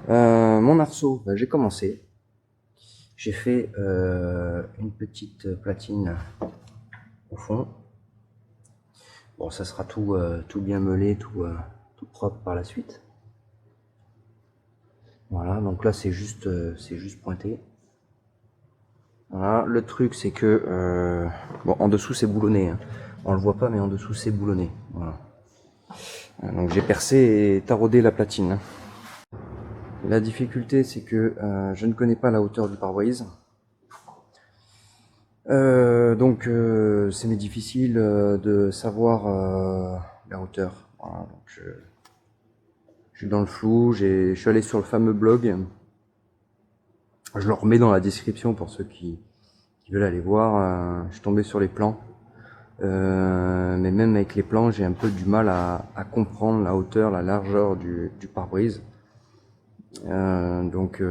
Mon arceau, j'ai commencé. J'ai fait une petite platine au fond. Bon, ça sera tout bien meulé, tout propre par la suite. Voilà, donc là c'est juste pointé. Voilà, le truc c'est que bon, en dessous c'est boulonné, hein. On le voit pas, mais en dessous c'est boulonné. Voilà. Donc j'ai percé et taraudé la platine. La difficulté c'est que je ne connais pas la hauteur du pare-brise. C'est difficile de savoir la hauteur. Voilà, donc je suis dans le flou. Je suis allé sur le fameux blog. Je le remets dans la description pour ceux qui veulent aller voir. Je suis tombé sur les plans. Mais même avec les plans, j'ai un peu du mal à comprendre la hauteur, la largeur du pare-brise. Donc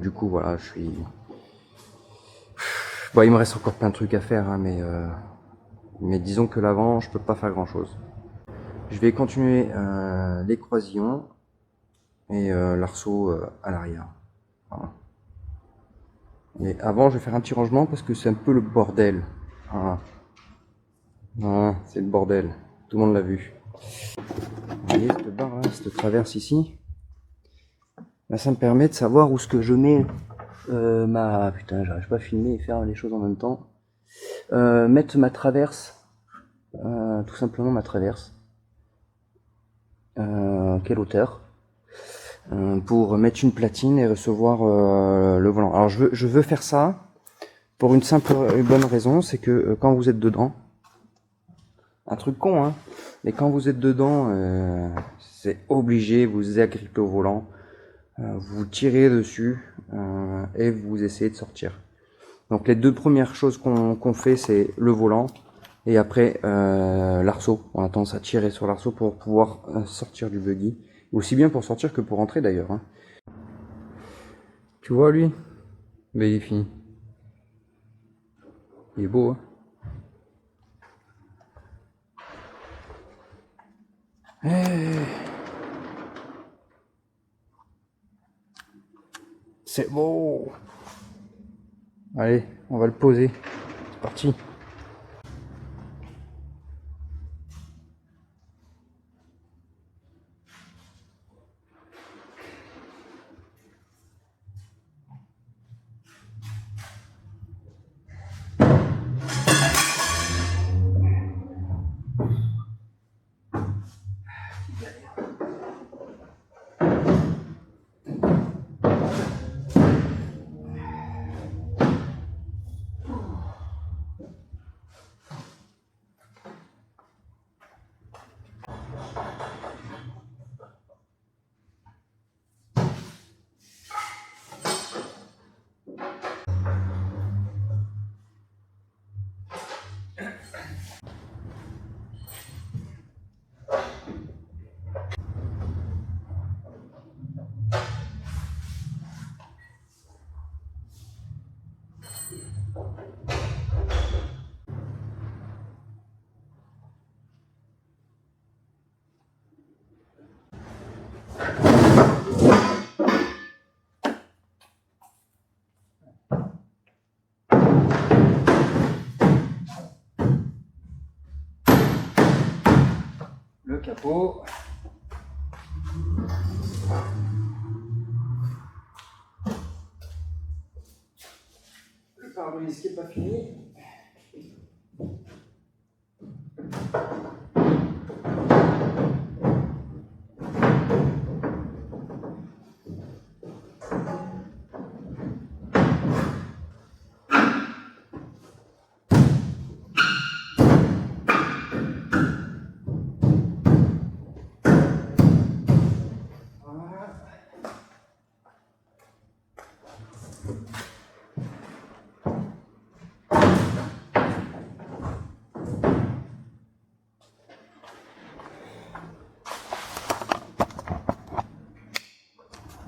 du coup, voilà, je suis... Bon, il me reste encore plein de trucs à faire, hein, mais disons que l'avant, je peux pas faire grand chose. Je vais continuer les croisillons et l'arceau à l'arrière. Voilà. Et avant, je vais faire un petit rangement parce que c'est un peu le bordel. Voilà. Voilà, c'est le bordel. Tout le monde l'a vu. Vous voyez cette barre là, cette traverse ici, là, ça me permet de savoir où ce que je mets ma... Putain, j'arrive pas à filmer et faire les choses en même temps. Mettre ma traverse, tout simplement ma traverse. Quelle hauteur pour mettre une platine et recevoir le volant. Alors je veux faire ça pour une simple et bonne raison, c'est que quand vous êtes dedans, un truc con, hein, mais quand vous êtes dedans, c'est obligé, vous agrippez au volant, vous tirez dessus et vous essayez de sortir. Donc les deux premières choses qu'on fait, c'est le volant et après l'arceau. On a tendance à tirer sur l'arceau pour pouvoir sortir du buggy. Aussi bien pour sortir que pour rentrer d'ailleurs, hein. Tu vois lui? Ben, il est fini. Il est beau, hein? C'est beau! Allez, on va le poser. C'est parti. Le capot. Le pare-brise qui n'est pas fini.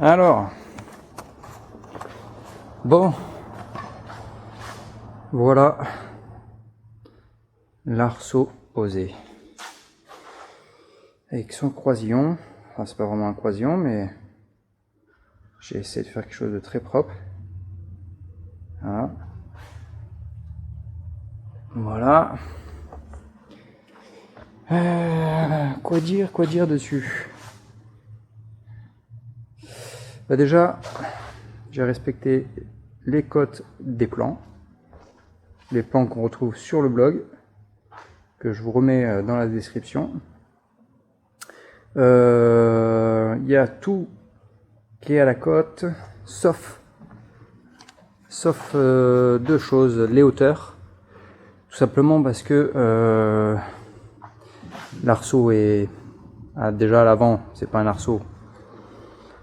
Alors, bon, voilà l'arceau posé avec son croisillon. Enfin, c'est pas vraiment un croisillon, mais J'ai essayé de faire quelque chose de très propre. Voilà. Voilà. Quoi dire dessus? Bah déjà, j'ai respecté les cotes des plans. Les plans qu'on retrouve sur le blog, que je vous remets dans la description. Il y a tout qui est à la cote, sauf deux choses, les hauteurs. Tout simplement parce que l'arceau est déjà à l'avant, c'est pas un arceau,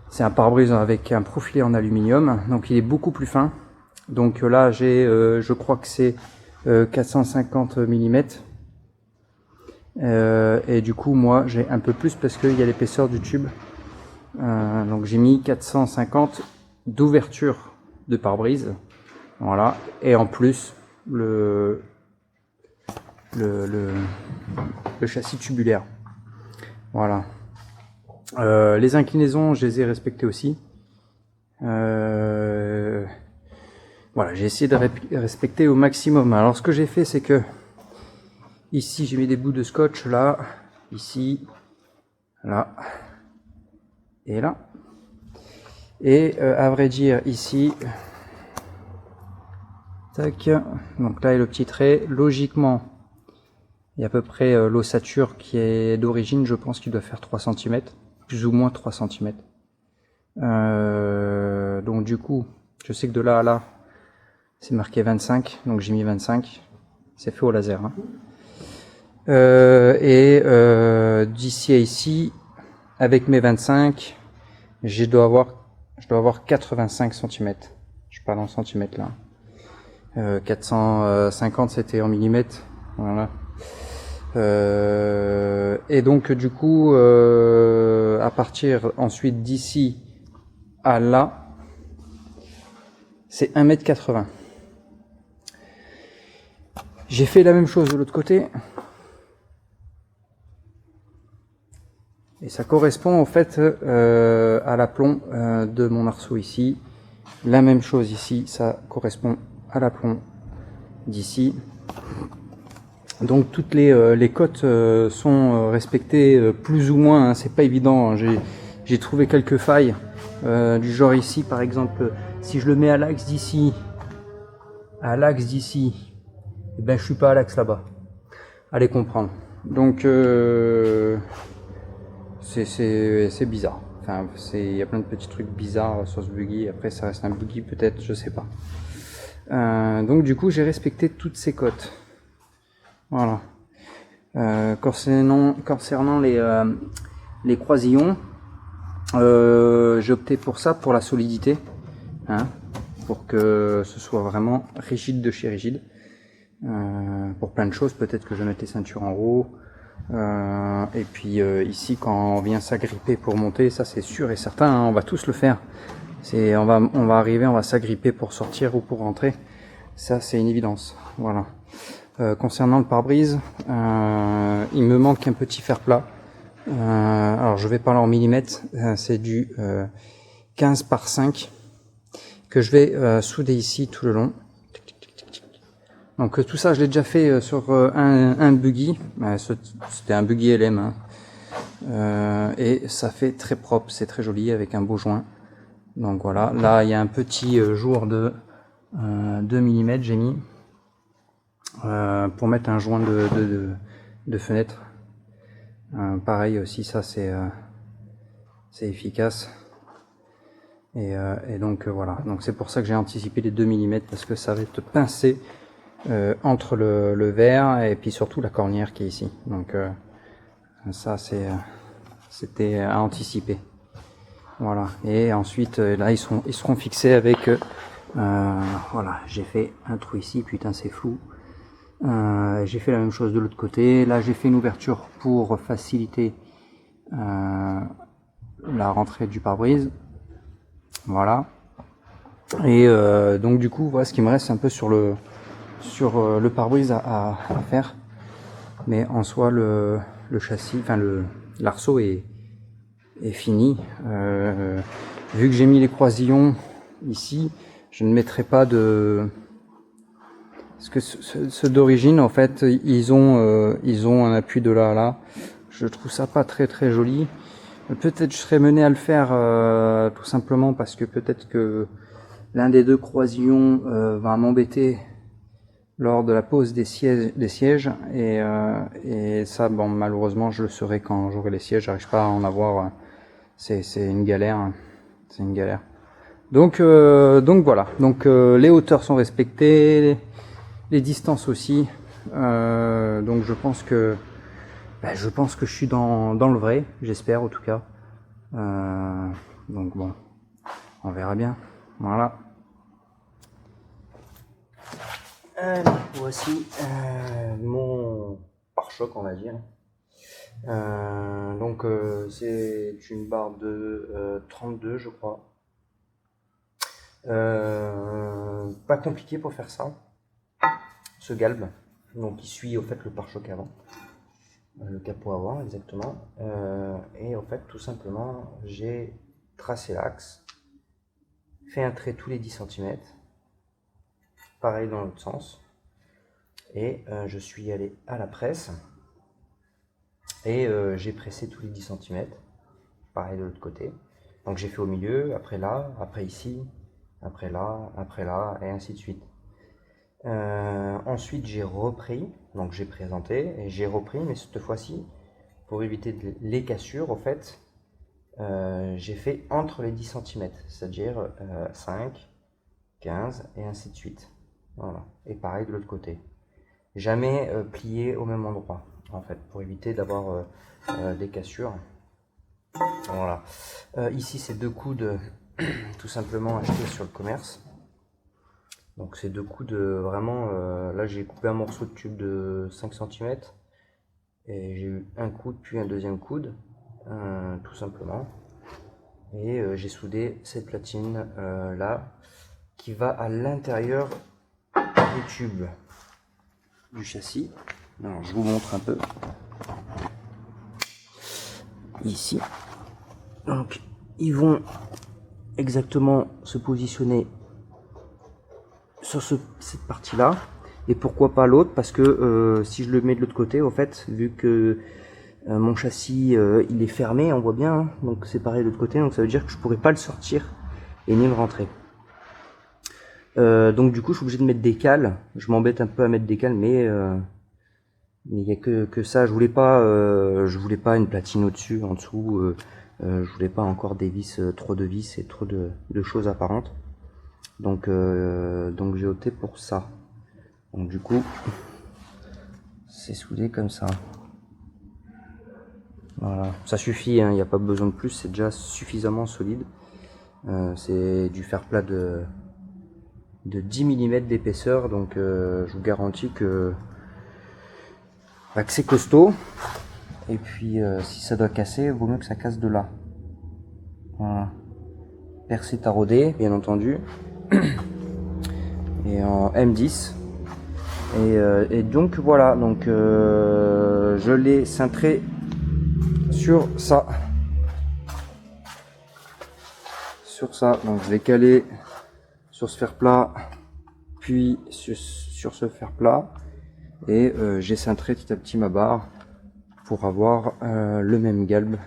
c'est un pare-brise avec un profilé en aluminium, donc il est beaucoup plus fin. Donc là j'ai, je crois que c'est 450 mm. Et du coup moi j'ai un peu plus parce qu'il y a l'épaisseur du tube. Donc j'ai mis 450 d'ouverture de pare-brise. Voilà. Et en plus le châssis tubulaire. Voilà. Les inclinaisons, je les ai respectées aussi. Voilà, j'ai essayé de respecter au maximum. Alors ce que j'ai fait, c'est que ici j'ai mis des bouts de scotch là, ici, là et là. Et à vrai dire ici, tac, donc là est le petit trait. Logiquement, il y a à peu près l'ossature qui est d'origine, je pense qu'il doit faire 3 cm, plus ou moins 3 cm. Donc du coup, je sais que de là à là, c'est marqué 25, donc j'ai mis 25. C'est fait au laser. Hein. D'ici à ici, avec mes 25, je dois avoir 85 cm. Je parle en centimètres là. 450 c'était en millimètres. Voilà. Et donc du coup, à partir ensuite d'ici à là, c'est 1,80 m. J'ai fait la même chose de l'autre côté. Et ça correspond en fait à l'aplomb de mon arceau ici. La même chose ici, ça correspond à l'aplomb d'ici. Donc toutes les cotes sont respectées plus ou moins, hein, c'est pas évident. Hein. J'ai trouvé quelques failles du genre ici par exemple, si je le mets à l'axe d'ici, eh ben je suis pas à l'axe là-bas. Allez comprendre. Donc c'est bizarre. Enfin, il y a plein de petits trucs bizarres sur ce buggy. Après, ça reste un buggy peut-être, je sais pas. Donc du coup, j'ai respecté toutes ces cotes. Voilà. Concernant les croisillons, j'ai opté pour ça, pour la solidité, hein, pour que ce soit vraiment rigide de chez rigide. Pour plein de choses, peut-être que je vais mettre les ceintures en haut. Et puis ici, quand on vient s'agripper pour monter, ça c'est sûr et certain, hein, on va tous le faire. On va arriver, on va s'agripper pour sortir ou pour rentrer. Ça c'est une évidence. Voilà. Concernant le pare-brise, il me manque un petit fer plat. Alors je vais parler en millimètres, c'est du 15 par 5 que je vais souder ici tout le long. Donc tout ça je l'ai déjà fait sur un buggy, c'était un buggy LM, hein. Et ça fait très propre, c'est très joli avec un beau joint. Donc voilà, là il y a un petit jour de 2 mm j'ai mis. Pour mettre un joint de fenêtre. Pareil aussi, ça c'est efficace. Et donc voilà, donc c'est pour ça que j'ai anticipé les 2 mm parce que ça va être pincé entre le verre et puis surtout la cornière qui est ici. Donc ça c'était à anticiper. Voilà, et ensuite là ils seront fixés avec voilà, j'ai fait un trou ici, putain c'est flou. J'ai fait la même chose de l'autre côté. Là j'ai fait une ouverture pour faciliter la rentrée du pare-brise. Voilà. Et donc du coup voilà ce qui me reste un peu sur le pare-brise à faire. Mais en soi le châssis, enfin l'arceau est fini. vu que j'ai mis les croisillons ici, je ne mettrai pas de... Parce que ceux d'origine, en fait, ils ont un appui de là à là. Je trouve ça pas très très joli. Peut-être je serais mené à le faire tout simplement parce que peut-être que l'un des deux croisillons va m'embêter lors de la pose des sièges et ça, bon, malheureusement, je le saurai quand j'aurai les sièges. J'arrive pas à en avoir. C'est une galère. C'est une galère. Donc voilà. Donc les hauteurs sont respectées, les distances aussi. Donc je pense que je suis dans le vrai. J'espère en tout cas. Donc bon, on verra bien. Voilà. Voici mon pare-choc, on va dire. Donc c'est une barre de 32, je crois. Pas compliqué pour faire ça. Ce galbe, donc il suit au fait le pare-choc avant, le capot avant exactement. Et en fait tout simplement j'ai tracé l'axe, fait un trait tous les 10 cm. Pareil dans l'autre sens, et je suis allé à la presse et j'ai pressé tous les 10 cm, pareil de l'autre côté. Donc j'ai fait au milieu, après là, après ici, après là, et ainsi de suite. Ensuite j'ai repris, donc j'ai présenté et j'ai repris, mais cette fois-ci, pour éviter les cassures, au fait, j'ai fait entre les 10 cm, c'est-à-dire 5, 15 et ainsi de suite. Voilà. Et pareil de l'autre côté. Jamais plié au même endroit, en fait, pour éviter d'avoir des cassures. Voilà. Ici, c'est 2 coudes, tout simplement achetés sur le commerce. Donc, c'est 2 coudes vraiment. Là, j'ai coupé un morceau de tube de 5 cm. Et j'ai eu un coude, puis un deuxième coude, tout simplement. Et j'ai soudé cette platine là, qui va à l'intérieur du tube du châssis. Alors je vous montre un peu ici. Donc ils vont exactement se positionner sur cette partie là, et pourquoi pas l'autre, parce que si je le mets de l'autre côté, en fait, vu que mon châssis il est fermé, on voit bien, hein, donc c'est pareil de l'autre côté, donc ça veut dire que je pourrais pas le sortir et ni le rentrer. Donc du coup je suis obligé de mettre des cales. Je m'embête un peu à mettre des cales, mais il n'y a que ça. Je voulais pas une platine au-dessus, en dessous. Je voulais pas encore des vis, trop de vis et trop de choses apparentes. Donc j'ai opté pour ça. Donc du coup c'est soudé comme ça. Voilà, ça suffit, hein, il n'y a pas besoin de plus, c'est déjà suffisamment solide. C'est du fer plat de 10 mm d'épaisseur, donc je vous garantis que c'est costaud. Et puis si ça doit casser, il vaut mieux que ça casse de là. Voilà. Percé taraudé, bien entendu. Et en M10. Et donc voilà, donc je l'ai cintré sur ça. Donc je l'ai calé sur ce fer plat, puis sur ce fer plat, et j'ai cintré petit à petit ma barre pour avoir le même galbe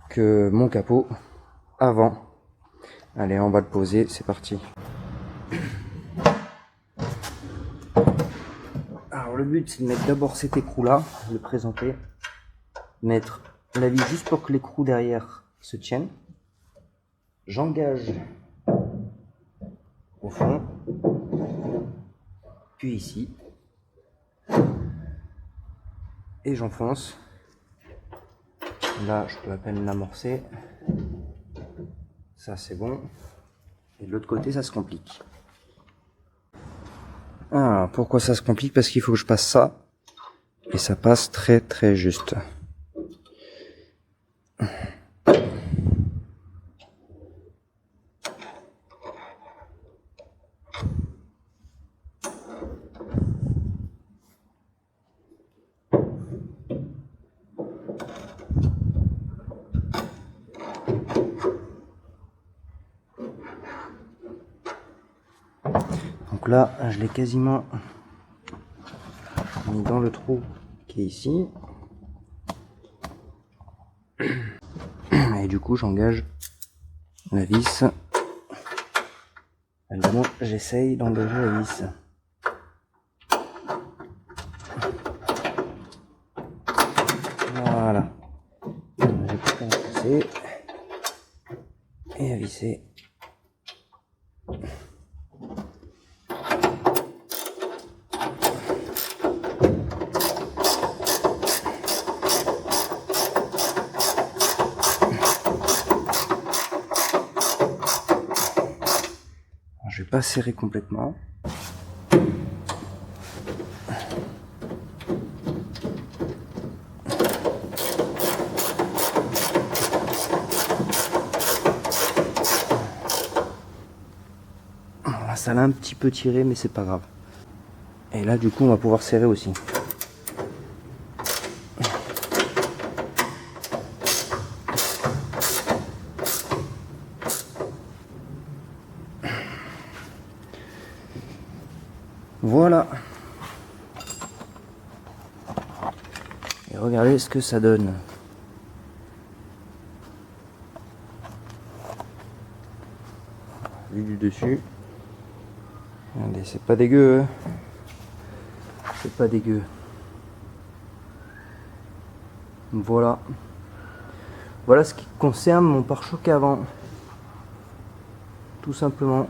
que mon capot avant. Allez, on va le poser, c'est parti. Alors le but c'est de mettre d'abord cet écrou là, le présenter, mettre la vis juste pour que l'écrou derrière se tienne. J'engage au fond, puis ici, et j'enfonce. Là je peux à peine l'amorcer, ça c'est bon, et de l'autre côté ça se complique. Ah, pourquoi ça se complique? Parce qu'il faut que je passe ça, et ça passe très très juste. Donc là, je l'ai quasiment mis dans le trou qui est ici. Et du coup, j'engage la vis. Évidemment, j'essaye d'engager la vis. Voilà. J'ai plus qu'à passer et à visser. Je vais pas serrer complètement. Voilà, ça l'a un petit peu tiré, mais c'est pas grave. Et là, du coup, on va pouvoir serrer aussi. Voilà. Et regardez ce que ça donne. Vu du dessus. Regardez, c'est pas dégueu. C'est pas dégueu. Voilà. Voilà ce qui concerne mon pare-choc avant. Tout simplement.